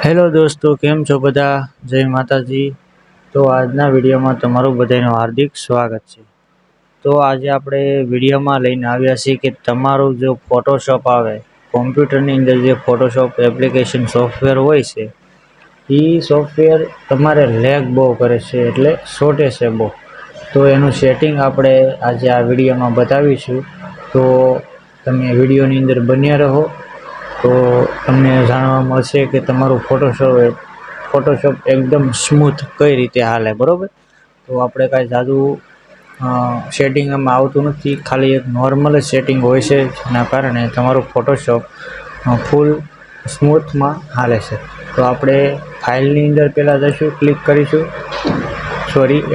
Hello દોસ્તો, કેમ છો બધા? જય માતાજી. તો આજના વિડીયોમાં તમારું બધાનું હાર્દિક સ્વાગત છે. તો આજે આપણે વિડીયોમાં લઈને આવ્યા છીએ કે તમારું જો ફોટોશોપ આવે, કોમ્પ્યુટરની અંદર જે ફોટોશોપ એપ્લિકેશન સોફ્ટવેર હોય છે, એ સોફ્ટવેર તમારે લેગ બહુ કરે છે, એટલે શોર્ટે છે બહુ. તો એનું સેટિંગ આપણે આજે આ વિડીયોમાં બતાવીશું. તો તમે વિડીયોની અંદર બન્યા રહો, તો તમને જાણવા મળશે કે તમારું ફોટોશોપ એકદમ સ્મૂથ કઈ રીતે હાલે, બરાબર. તો આપણે કાંઈ જાદુ સેટિંગ એમાં આવતું નથી, ખાલી એક નોર્મલ જ સેટિંગ હોય છે, જેના કારણે તમારું ફોટોશોપ ફૂલ સ્મૂથમાં હાલે છે. તો આપણે ફાઇલની અંદર પહેલાં જઈશું, ક્લિક કરીશું,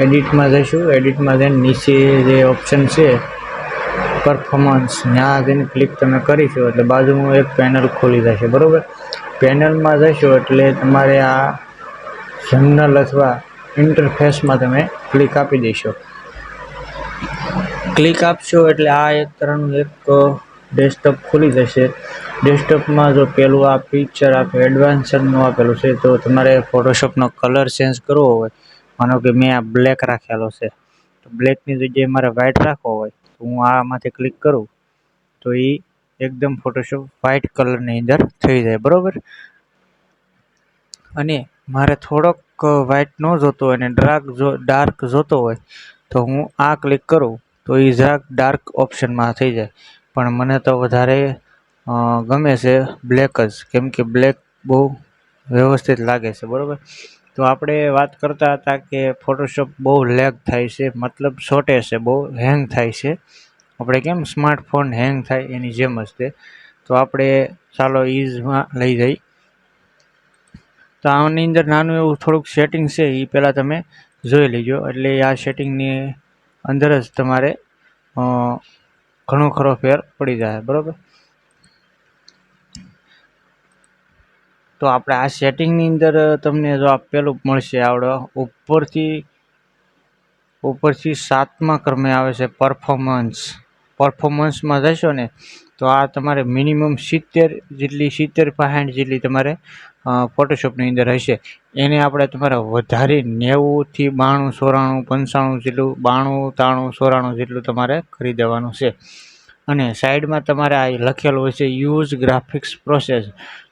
એડિટમાં જઈશું. એડિટમાં જઈને નીચે જે ઓપ્શન છે પરફોર્મન્સ, ત્યાં જઈને ક્લિક તમે કરીશું એટલે બાજુમાં એક પેનલ ખોલી જશે, બરાબર. પેનલમાં જઈશું એટલે તમારે આ જનરલ અથવા ઇન્ટરફેસમાં તમે ક્લિક આપી દેશો. ક્લિક આપશો એટલે આ એક તરહનું એક ડેસ્કટોપ ખુલી જશે. ડેસ્કટોપમાં જો પેલું આ પિક્ચર આપે એડવાન્સનું આપેલું છે, તો તમારે ફોટોશોપનો કલર ચેન્જ કરવો હોય, માનો કે મેં આ બ્લેક રાખેલો છે, તો બ્લેકની જગ્યાએ મારે વ્હાઇટ રાખવો હોય, તો હું આમાંથી ક્લિક કરું તો એ એકદમ ફોટોશોપ વ્હાઇટ કલરની અંદર થઈ જાય, બરાબર. અને મારે થોડોક વ્હાઇટ ન જોતો હોય અને ડાર્ક જોતો હોય, તો હું આ ક્લિક કરું તો એ જરાક ડાર્ક ઓપ્શનમાં થઈ જાય. પણ મને તો વધારે ગમે છે બ્લેક જ, કેમ કે બ્લેક બહુ વ્યવસ્થિત લાગે છે, બરાબર. તો આપણે વાત કરતા હતા કે ફોટોશોપ બહુ લેગ થાય છે, મતલબ શોર્ટે છે, બહુ હેંગ થાય છે. આપણે કેમ સ્માર્ટફોન હેંગ થાય એની જેમ જ તે. તો આપણે ચાલો ઇઝમાં લઈ જઈ. તો આની અંદર નાનું એવું થોડુંક સેટિંગ છે, એ પહેલાં તમે જોઈ લેજો. એટલે આ સેટિંગની અંદર જ તમારે ઘણો ખરો ફેર પડી જાય, બરાબર. તો આપણે આ સેટિંગની અંદર તમને જો આપેલું મળશે આવડો ઉપરથી 7મા ક્રમે આવે છે પરફોર્મન્સમાં જશો ને, તો આ તમારે મિનિમમ 70-65 જેટલી તમારે ફોટોશોપની અંદર હશે. એને આપણે તમારે વધારે 90થી 92, 94, 95 જેટલું 92, 93, 94 જેટલું તમારે કરી દેવાનું છે. અને સાઈડમાં તમારે આ લખેલું હોય છે યુઝ ગ્રાફિક્સ પ્રોસેસ.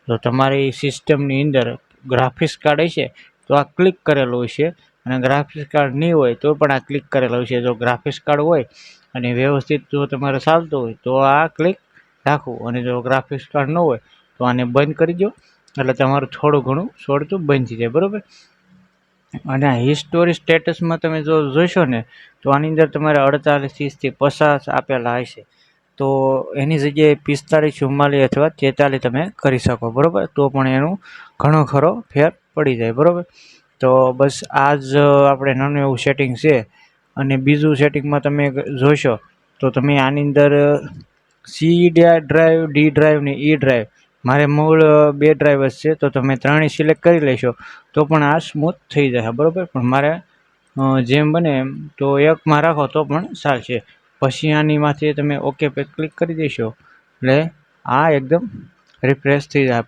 તો તમારી સિસ્ટમની અંદર ગ્રાફિક્સ કાર્ડ હશે તો આ ક્લિક કરેલું હશે, અને ગ્રાફિક્સ કાર્ડ નહીં હોય તો પણ આ ક્લિક કરેલું હશે. જો ગ્રાફિક્સ કાર્ડ હોય અને વ્યવસ્થિત જો તમારે ચાલતું હોય તો આ ક્લિક રાખવું, અને જો ગ્રાફિક્સ કાર્ડ ન હોય તો આને બંધ કરી દો, એટલે તમારું થોડું ઘણું છોડતું બંધ થઈ જાય, બરાબર. અને આ હિસ્ટોરી સ્ટેટસમાં તમે જો જોશો ને, તો આની અંદર તમારે 48 થી 50 આપેલા હશે, તો એની જગ્યાએ 45, 44 અથવા 43 તમે કરી શકો, બરાબર. તો પણ એનું ઘણો ખરો ફેર પડી જાય, બરાબર. તો બસ આ જ આપણે નાનું એવું સેટિંગ છે. અને બીજું સેટિંગમાં તમે જોશો તો તમે આની અંદર સી ડ્રાઈવ, ડી ડ્રાઈવ ને ઈ ડ્રાઈવ, મારે મૂળ 2 ડ્રાઈવ જ છે, તો તમે 3 સિલેક્ટ કરી લેશો તો પણ આ સ્મૂથ થઈ જશે, બરાબર. પણ મારે જેમ બને એમ તો એકમાં રાખો તો પણ ચાલશે. પછી આનીમાંથી તમે ઓકે પે ક્લિક કરી દેશો એટલે આ એકદમ રિફ્રેશ થઈ જાય.